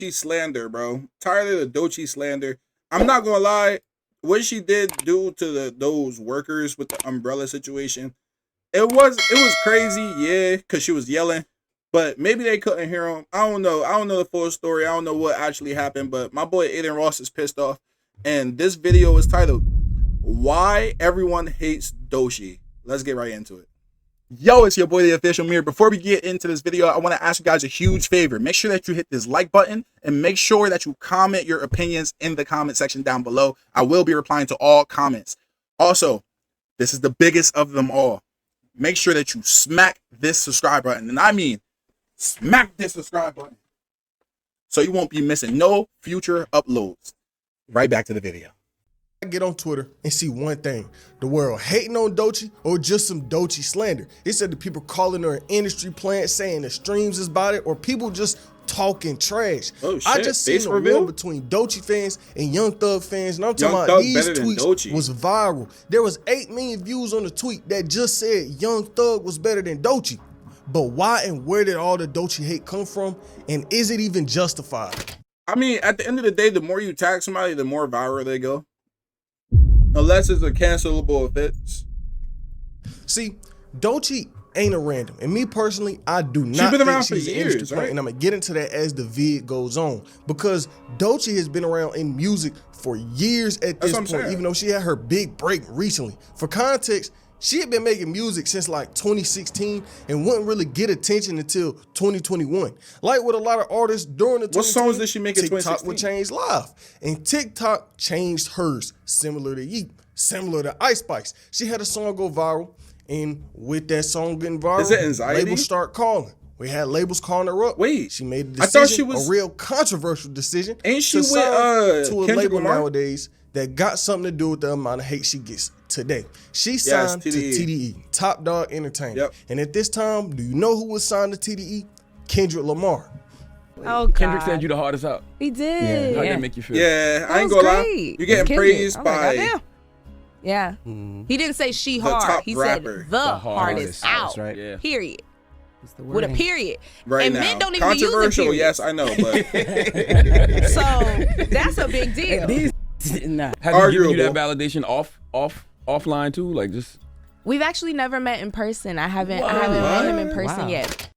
Doechii slander, bro. Tired of the Doechii slander. I'm not gonna lie. What she did do to those workers with the umbrella situation, it was crazy, yeah, because she was yelling. But maybe they couldn't hear him. I don't know. I don't know the full story. I don't know what actually happened. But my boy Aiden Ross is pissed off. And this video is titled, Why Everyone Hates Doechii. Let's get right into it. Yo, it's your boy, the official Mirror. Before we get into this video, I want to ask you guys a huge favor. Make sure that you hit this like button and make sure that you comment your opinions in the comment section down below. I will be replying to all comments. Also, this is the biggest of them all. Make sure that you smack this subscribe button. And I mean, smack this subscribe button so you won't be missing no future uploads. Right back to the video. I get on Twitter and see one thing: the world hating on Doechii or just some Doechii slander. It said the people calling her an industry plant, saying the streams is about it, or people just talking trash. Oh, shit. I just seen a war between Doechii fans and Young Thug fans, and I'm talking about these tweets was viral. There was 8 million views on the tweet that just said Young Thug was better than Doechii. But why and where did all the Doechii hate come from, and is it even justified? I mean, at the end of the day, the more you tag somebody, the more viral they go. Unless it's a cancelable offense. See, Doechii ain't a random. And me personally, I do not been around think she's for an years, industry plant. right? And I'm going to get into that as the vid goes on. Because Doechii has been around in music for years at this point, even though she had her big break recently. For context, she had been making music since like 2016 and wouldn't really get attention until 2021. Like with a lot of artists during the 2020s, what songs did she make in 2016? TikTok would change live. And TikTok changed hers, similar to Yeet, similar to Ice Spice. She had a song go viral, and with that song getting viral, is it Anxiety? Labels start calling. We had labels calling her up. Wait, she made a decision, I thought she was a real controversial decision. Ain't she to with sign to a Kendrick label Lamar? nowadays that got something to do with the amount of hate she gets today. She signed to TDE, Top Dog Entertainment. Yep. And at this time, do you know who was signed to TDE? Kendrick Lamar. Oh, God. Kendrick said you the hardest out. He did. How did that make you feel? Yeah, I ain't gonna lie. You're getting praised by... Yeah. He didn't say she hard. He said the hardest out. Right? Yeah. Period. With a period. Right and now. men don't even use it, Controversial, yes, I know, but... So, that's a big deal. Have you given you that validation offline too? Like just... We've actually never met in person. I haven't met him in person yet.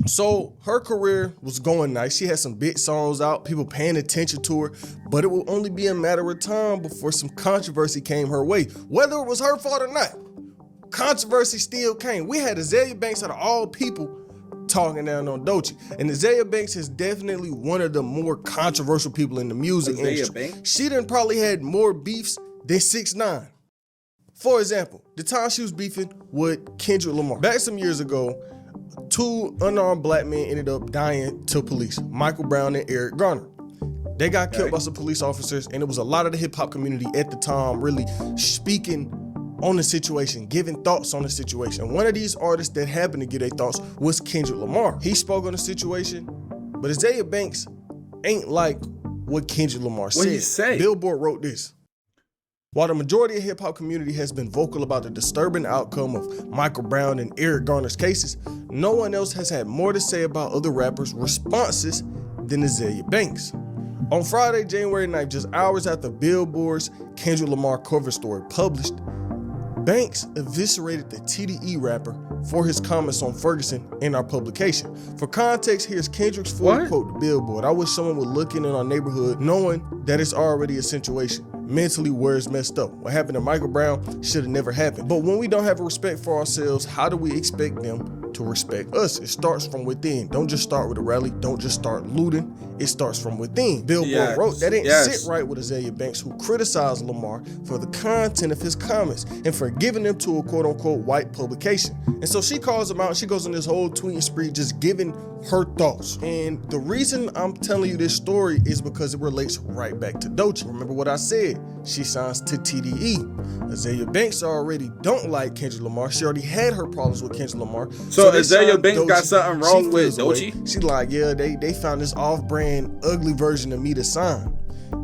So her career was going nice. She had some big songs out, people paying attention to her, but it will only be a matter of time before some controversy came her way. Whether it was her fault or not, controversy still came. We had Azalea Banks out of all people talking down on Doechii. And Azalea Banks is definitely one of the more controversial people in the music industry. She done probably had more beefs than 6ix9ine. For example, the time she was beefing with Kendrick Lamar. Back some years ago, 2 unarmed black men ended up dying to police, Michael Brown and Eric Garner. They got killed by some police officers, and it was a lot of the hip hop community at the time really speaking on the situation, giving thoughts on the situation. One of these artists that happened to give their thoughts was Kendrick Lamar. He spoke on the situation, but Azalea Banks ain't like what Kendrick Lamar said. What he say? Billboard wrote this: while the majority of hip hop community has been vocal about the disturbing outcome of Michael Brown and Eric Garner's cases, no one else has had more to say about other rappers' responses than Azalea Banks. On Friday, January 9th, just hours after Billboard's Kendrick Lamar cover story published, Banks eviscerated the TDE rapper for his comments on Ferguson in our publication. For context, here's Kendrick's full quote to Billboard: "I wish someone would look in our neighborhood knowing that it's already a situation. Mentally, where it's messed up. What happened to Michael Brown should have never happened. But when we don't have a respect for ourselves, how do we expect them to respect us? It starts from within. Don't just start with a rally. Don't just start looting. It starts from within." Billboard wrote that didn't sit right with Azalea Banks, who criticized Lamar for the content of his comments and for giving them to a quote-unquote white publication. And so she calls him out. She goes on this whole tweeting spree just giving her thoughts. And the reason I'm telling you this story is because it relates right back to Doechii. Remember what I said? She signs to TDE. Azalea Banks already don't like Kendrick Lamar. She already had her problems with Kendrick Lamar. So Azalea Banks got something wrong with Doechii? She's like, yeah, they found this off-brand ugly version of me to sign.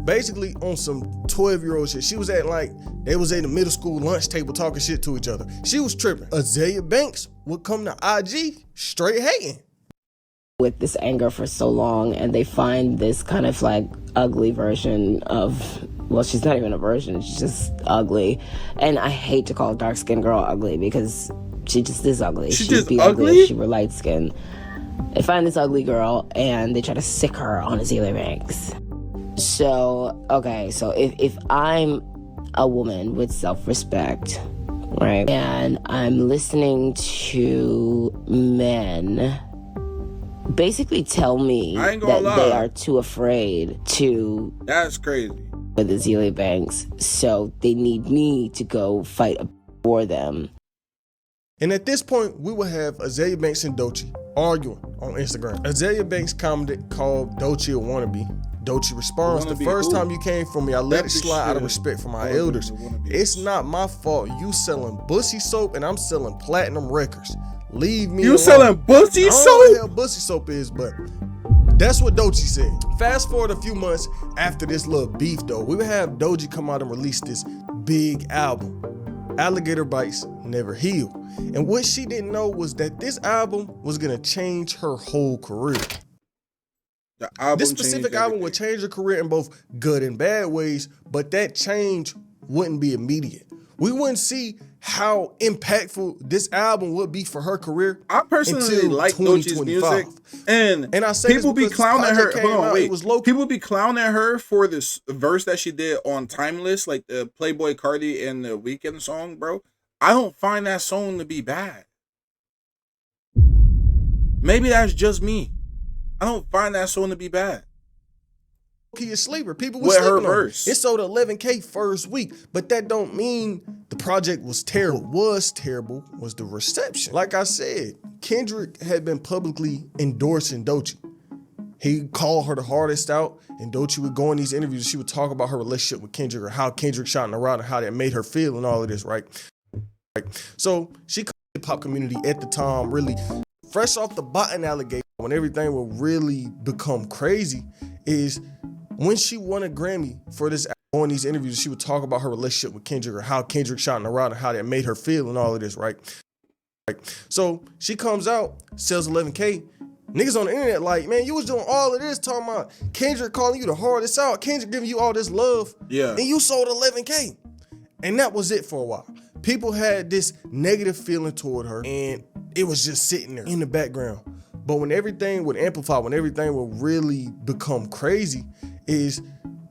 Basically on some 12-year-old shit. She was at like, they was at the middle school lunch table talking shit to each other. She was tripping. Azalea Banks would come to IG straight hating. with this anger for so long, and they find this kind of like ugly version of, well, she's not even a version, she's just ugly. And I hate to call a dark-skinned girl ugly because she just is ugly. She'd just be ugly if she were light-skinned. They find this ugly girl and they try to sick her on Azealia Banks. So, okay, so if I'm a woman with self-respect, right, and I'm listening to men basically tell me that they are too afraid to... That's crazy. ...with Azealia Banks, so they need me to go fight for them. And at this point, we will have Azealia Banks and Doechii arguing on Instagram. Azealia Banks commented, called Doechii a wannabe. Doechii responds, the first time you came for me, I let it slide out of respect for my elders. It's not my fault you selling Bussy soap and I'm selling platinum records. Leave me alone. You selling Bussy soap? I don't know what the hell Bussy soap is, but that's what Doechii said. Fast forward a few months after this little beef though, we would have Doechii come out and release this big album, Alligator Bites, Never Heal. And what she didn't know was that this album was gonna change her whole career. This specific album would change her career in both good and bad ways, but that change wouldn't be immediate. We wouldn't see how impactful this album would be for her career. I personally like Doechii's music, and I say people be clowning her. Hold on, wait. People be clowning her for this verse that she did on Timeless, like the Playboy Cardi and the Weeknd song, bro. I don't find that song to be bad. Maybe that's just me. I don't find that song to be bad. He a sleeper. People were sleeping on it. It sold 11K first week, but that don't mean the project was terrible. What was terrible was the reception. Like I said, Kendrick had been publicly endorsing Doechii. He called her the hardest out, and Doechii would go in these interviews. She would talk about her relationship with Kendrick or how Kendrick shot her out and how that made her feel and all of this, right? So she called the hip-hop community at the time really fresh off the bottom alligator when everything will really become crazy is when she won a Grammy for this on these interviews, she would talk about her relationship with Kendrick or how Kendrick shot her out and how that made her feel and all of this, right? So she comes out, sells 11K. Niggas on the internet like, man, you was doing all of this talking about Kendrick calling you the hardest out, Kendrick giving you all this love, and you sold 11K. And that was it for a while. People had this negative feeling toward her and it was just sitting there in the background. But when everything would amplify, when everything would really become crazy is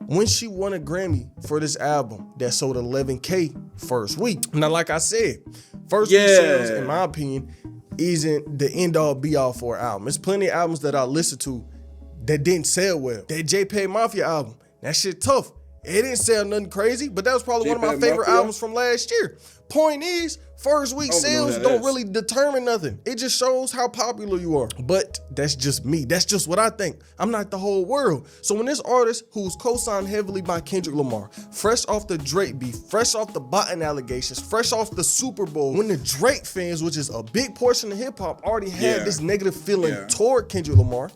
when she won a Grammy for this album that sold 11K first week. Now, like I said, first week sales, in my opinion, isn't the end all be all for an album. There's plenty of albums that I listened to that didn't sell well. That JPEG Mafia album, that shit tough. It didn't sell nothing crazy, but that was probably one of my favorite albums from last year. Point is, first week sales don't really determine nothing. It just shows how popular you are. But that's just me. That's just what I think. I'm not the whole world. So when this artist who's co-signed heavily by Kendrick Lamar, fresh off the Drake beef, fresh off the Botton allegations, fresh off the Super Bowl, when the Drake fans, which is a big portion of hip hop, already had this negative feeling toward Kendrick Lamar,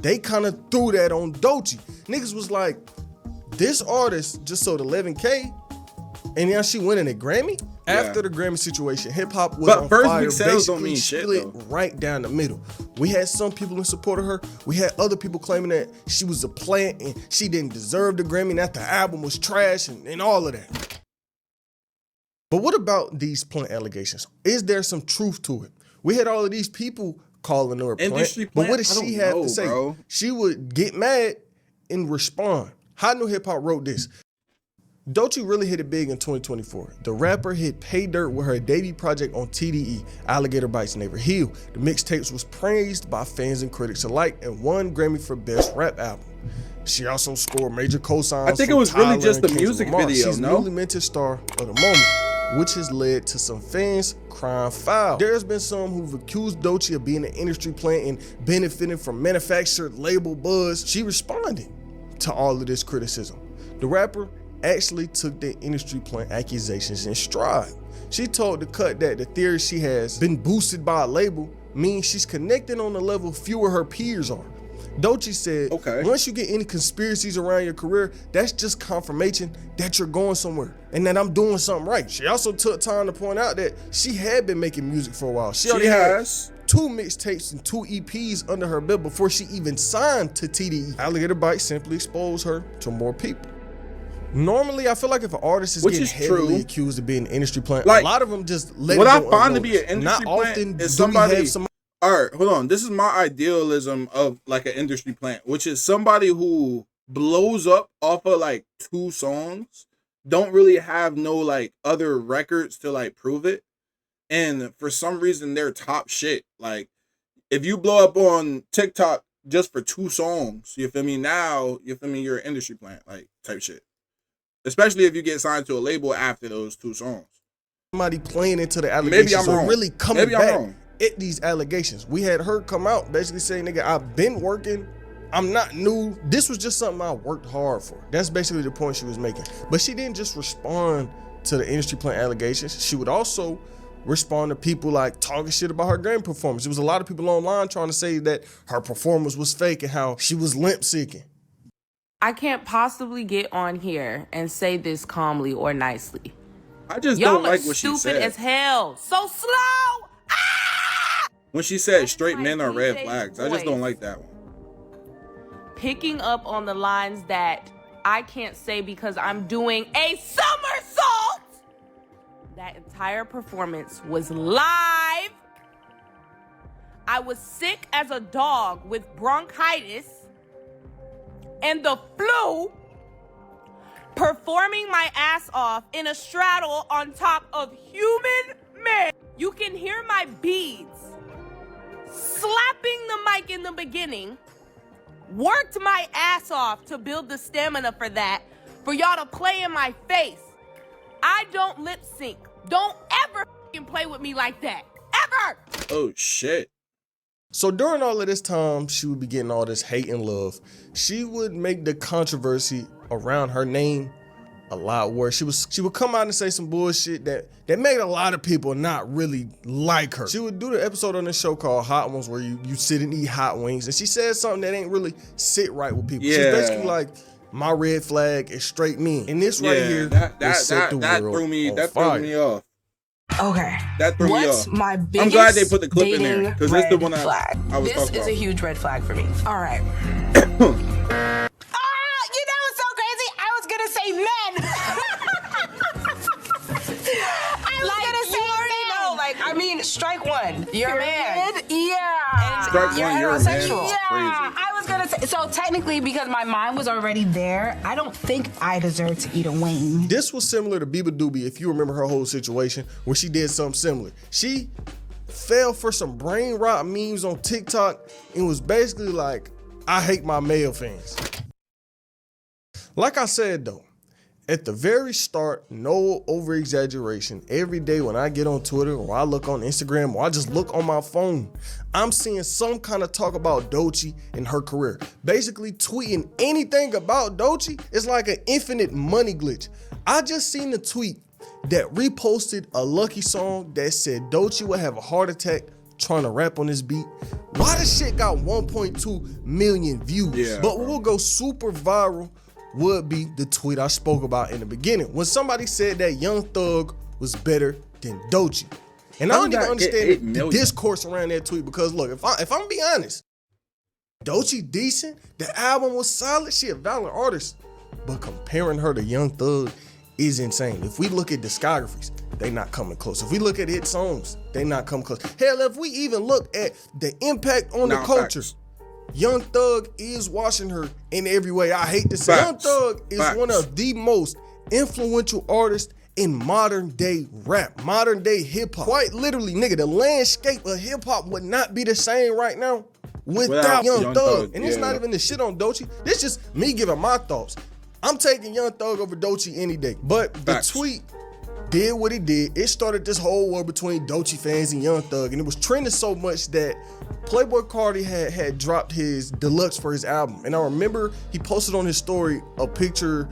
they kind of threw that on Doechii. Niggas was like, this artist just sold 11K and now she winning a Grammy? After the Grammy situation, hip hop was on first fire, week sales basically don't mean shit, split though. right down the middle. We had some people in support of her. We had other people claiming that she was a plant and she didn't deserve the Grammy and that the album was trash and all of that. But what about these plant allegations? Is there some truth to it? We had all of these people calling her a plant, but what did she have to say? Bro. She would get mad and respond. How New Hip Hop wrote this. Doechii really hit it big in 2024. The rapper hit pay dirt with her debut project on TDE, Alligator Bites, Never Heal. The mixtapes was praised by fans and critics alike and won Grammy for Best Rap Album. She also scored major cosigns. I think it was really just the music video, She's newly minted star of the moment, which has led to some fans crying foul. There's been some who've accused Doechii of being an industry plant and benefiting from manufactured label buzz. She responded to all of this criticism. The rapper actually took the industry plant accusations in stride. She told The Cut that the theory she has been boosted by a label means she's connecting on a level fewer her peers are. Doechii said, once you get any conspiracies around your career, that's just confirmation that you're going somewhere and that I'm doing something right. She also took time to point out that she had been making music for a while. She already has 2 mixtapes and 2 EPs under her belt before she even signed to TDE. Alligator Bites simply exposed her to more people. Normally, I feel like if an artist is getting heavily accused of being an industry plant, like, a lot of them just let what it I go find to unnoticed. be an industry Not plant often is do we somebody. have some. All right, hold on. This is my idealism of like an industry plant, which is somebody who blows up off of like 2 songs, don't really have no like other records to like prove it, and for some reason they're top shit. Like if you blow up on TikTok just for 2 songs, you feel me? Now you feel me? You're an industry plant, like type shit. Especially if you get signed to a label after those 2 songs. Somebody playing into the allegations. Maybe I'm wrong. Really coming back at these allegations. We had her come out basically saying, nigga, I've been working. I'm not new. This was just something I worked hard for. That's basically the point she was making. But she didn't just respond to the industry plant allegations. She would also respond to people like talking shit about her Grammy performance. There was a lot of people online trying to say that her performance was fake and how she was limp seeking. I can't possibly get on here and say this calmly or nicely. I just don't like what she said. Stupid as hell. So slow. Ah! When she said straight men are red flags, I just don't like that one. Picking up on the lines that I can't say because I'm doing a somersault. That entire performance was live. I was sick as a dog with bronchitis and the flu, performing my ass off in a straddle on top of human men. You can hear my beads slapping the mic in the beginning. Worked my ass off to build the stamina for that, for y'all to play in my face. I don't lip sync. Don't ever play with me like that. Ever! Oh, shit. So during all of this time, she would be getting all this hate and love. She would make the controversy around her name a lot worse. She would come out and say some bullshit that made a lot of people not really like her. She would do the episode on this show called Hot Ones where you sit and eat hot wings, and she said something that ain't really sit right with people. Yeah. She's basically like, my red flag is straight men. And this right here that threw me off. Okay. That threw me off. My biggest I'm glad they put the clip in there because that's the one I was talking about. This is a huge red flag for me. All right. You know what's so crazy? I was gonna say men. I mean, strike one. You're a man. Yeah. Strike one, you're a man. Yeah. I was gonna say. So technically, because my mind was already there, I don't think I deserve to eat a wing. This was similar to Biba Doobie, if you remember her whole situation, where she did something similar. She fell for some brain rot memes on TikTok and was basically like, I hate my male fans. Like I said though, at the very start, no over exaggeration. Every day when I get on Twitter or I look on Instagram or I just look on my phone, I'm seeing some kind of talk about Doechii and her career. Basically tweeting anything about Doechii is like an infinite money glitch. I just seen the tweet that reposted a Lucky song that said Doechii would have a heart attack trying to rap on this beat. Why this shit got 1.2 million views? Yeah, but what will go super viral would be the tweet I spoke about in the beginning when somebody said that Young Thug was better than Doechii. And I don't even understand the discourse around that tweet because look, if I'm gonna be honest, Doechii decent, the album was solid, she a valid artist, but comparing her to Young Thug is insane. If we look at discographies, they not coming close. If we look at hit songs, they not coming close. Hell, if we even look at the impact on the culture, Young Thug is watching her in every way. I hate to say Young Thug is one of the most influential artists in modern day rap, modern day hip hop. Quite literally, nigga, the landscape of hip hop would not be the same right now without Young Thug. And it's not even the shit on Doechii. This just me giving my thoughts. I'm taking Young Thug over Doechii any day. But the tweet did what it did. It started this whole war between Doechii fans and Young Thug, and it was trending so much that Playboi Carti had dropped his deluxe for his album. And I remember he posted on his story a picture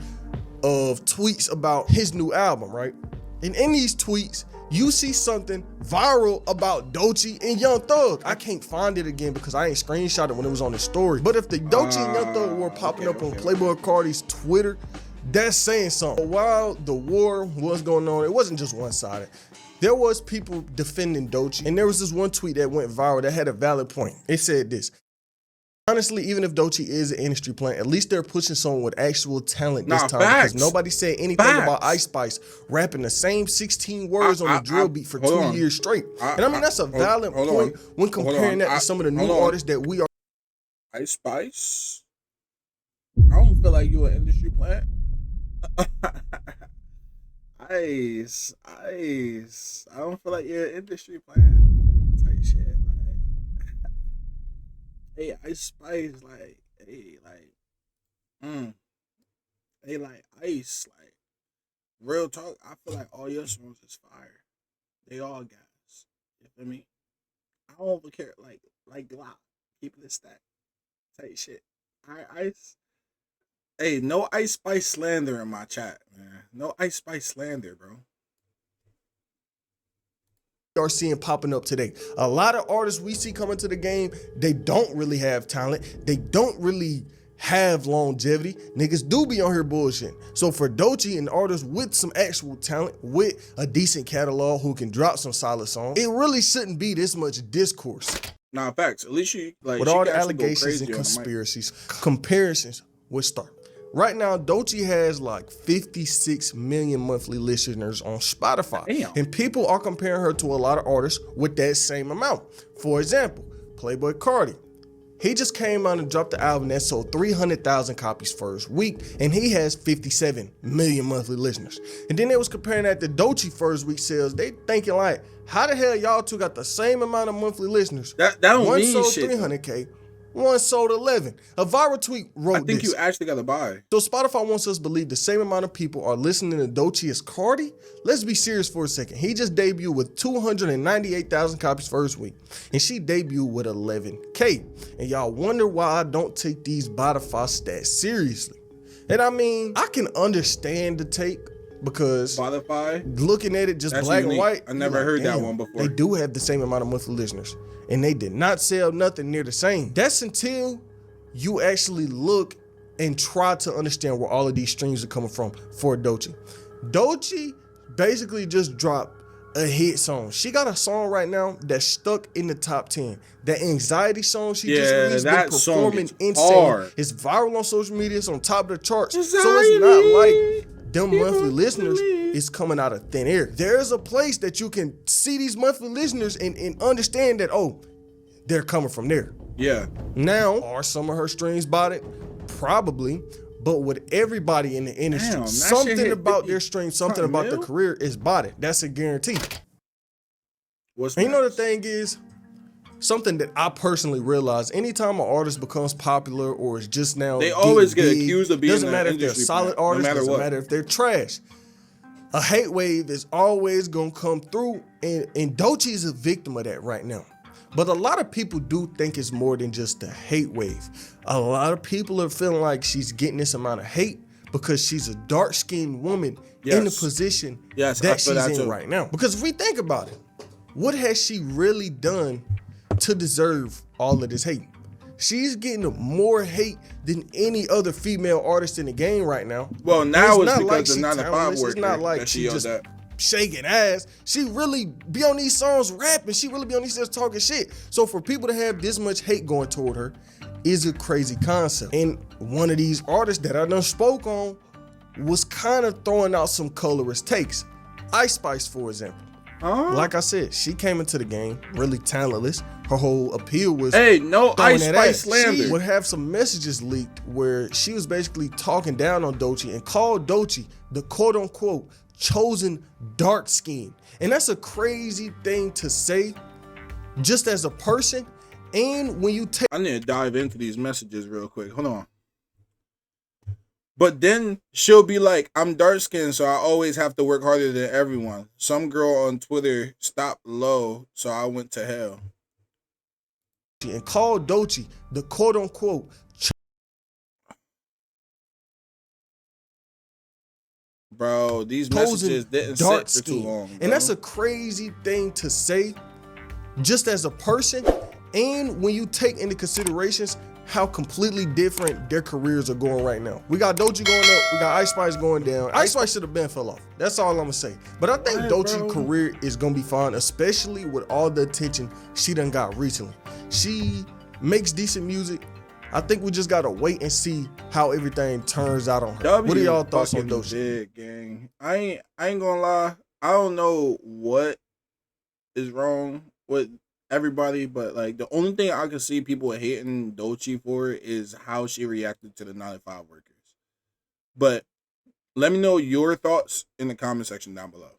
of tweets about his new album, right? And in these tweets, you see something viral about Doechii and Young Thug. I can't find it again because I ain't screenshot it when it was on his story. But if the Doechii and Young Thug were popping up on Playboi Carti's Twitter, that's saying something. While the war was going on, it wasn't just one-sided. There was people defending Doechii, and there was this one tweet that went viral that had a valid point. It said this: honestly, even if Doechii is an industry plant, at least they're pushing someone with actual talent this time, because nobody said anything about Ice Spice rapping the same 16 words on the drill beat for 2 years straight. And I mean, that's a valid point when comparing that to some of the new artists that we are. Ice Spice? I don't feel like you're an industry plant. Ice. I don't feel like you're an industry plant. Type shit. Hey, Ice Spice, hey, like Ice, like, real talk, I feel like all your songs is fire. They all gas. You feel me? I don't care, like Glock, keep it a stack, type shit. Ice. Hey, no Ice Spice slander in my chat, man. No Ice Spice slander, bro. Are seeing popping up today. A lot of artists we see coming to the game, they don't really have talent. They don't really have longevity. Niggas do be on here bullshit. So for Doechii, an artist with some actual talent, with a decent catalog who can drop some solid songs, it really shouldn't be this much discourse. Nah, facts. At least she, like, with she all the allegations and conspiracies, comparisons would start. Right now, Doechii has like 56 million monthly listeners on Spotify. Damn. And people are comparing her to a lot of artists with that same amount. For example, Playboi Carti. He just came out and dropped the album that sold 300,000 copies first week, and he has 57 million monthly listeners. And then they was comparing that to Doechii first week sales. They thinking like, how the hell y'all two got the same amount of monthly listeners? That don't one mean sold shit. 300K. One sold 11. A viral tweet wrote this. I think you actually got to buy. So Spotify wants us to believe the same amount of people are listening to Doechii as Carti? Let's be serious for a second. He just debuted with 298,000 copies first week, and she debuted with 11K. And y'all wonder why I don't take these Spotify stats seriously. And I mean, I can understand the take, because Spotify, looking at it just that's black unique. and white, I never heard that one before. They do have the same amount of monthly listeners, and they did not sell nothing near the same. That's until you actually look and try to understand where all of these streams are coming from for Doechii. Doechii basically just dropped a hit song. She got a song right now that's stuck in the top 10. That Anxiety song she just released, been performing insane. It's viral on social media. It's on top of the charts. Anxiety. So it's not like them monthly listeners is coming out of thin air. There's a place that you can see these monthly listeners and understand that, oh, they're coming from there. Yeah. Now, are some of her streams botted? Probably. But with everybody in the industry, something about their stream, something about their career is botted. That's a guarantee. You know the thing is, something that I personally realize, anytime an artist becomes popular or is just now, they always get accused of being doesn't matter if they're a solid artist, doesn't matter if they're trash. A hate wave is always gonna come through, and Doechii is a victim of that right now. But a lot of people do think it's more than just a hate wave. A lot of people are feeling like she's getting this amount of hate because she's a dark-skinned woman in the position that she's in right now. Because if we think about it, what has she really done to deserve all of this hate? She's getting more hate than any other female artist in the game right now. Well, now it's because the 9 to 5 worker. It's not like she just shaking ass. She really be on these songs rapping. She really be on these songs talking shit. So for people to have this much hate going toward her is a crazy concept. And one of these artists that I done spoke on was kind of throwing out some colorist takes. Ice Spice, for example. Like I said, she came into the game really talentless. Her whole appeal was no Ice Spice slander. She would have some messages leaked where she was basically talking down on Doechii and called Doechii the quote-unquote chosen dark skin. And that's a crazy thing to say just as a person. And when you take, I need to dive into these messages real quick. Hold on. But then she'll be like, I'm dark skinned, so I always have to work harder than everyone. Some girl on Twitter stopped low, so I went to hell. And called Doechii the quote unquote bro, these messages didn't sit for too long, bro. And that's a crazy thing to say just as a person. And when you take into considerations how completely different their careers are going right now. We got Doechii going up, we got Ice Spice going down. Ice Spice should have been fell off. That's all I'm gonna say. But I think Doechii's career is gonna be fine, especially with all the attention she done got recently. She makes decent music. I think we just gotta wait and see how everything turns out on her. What are y'all thoughts on Doechii? Gang. I ain't gonna lie. I don't know what is wrong with everybody, but like the only thing I can see people hating Doechii for is how she reacted to the 9-to-5 workers. But let me know your thoughts in the comment section down below.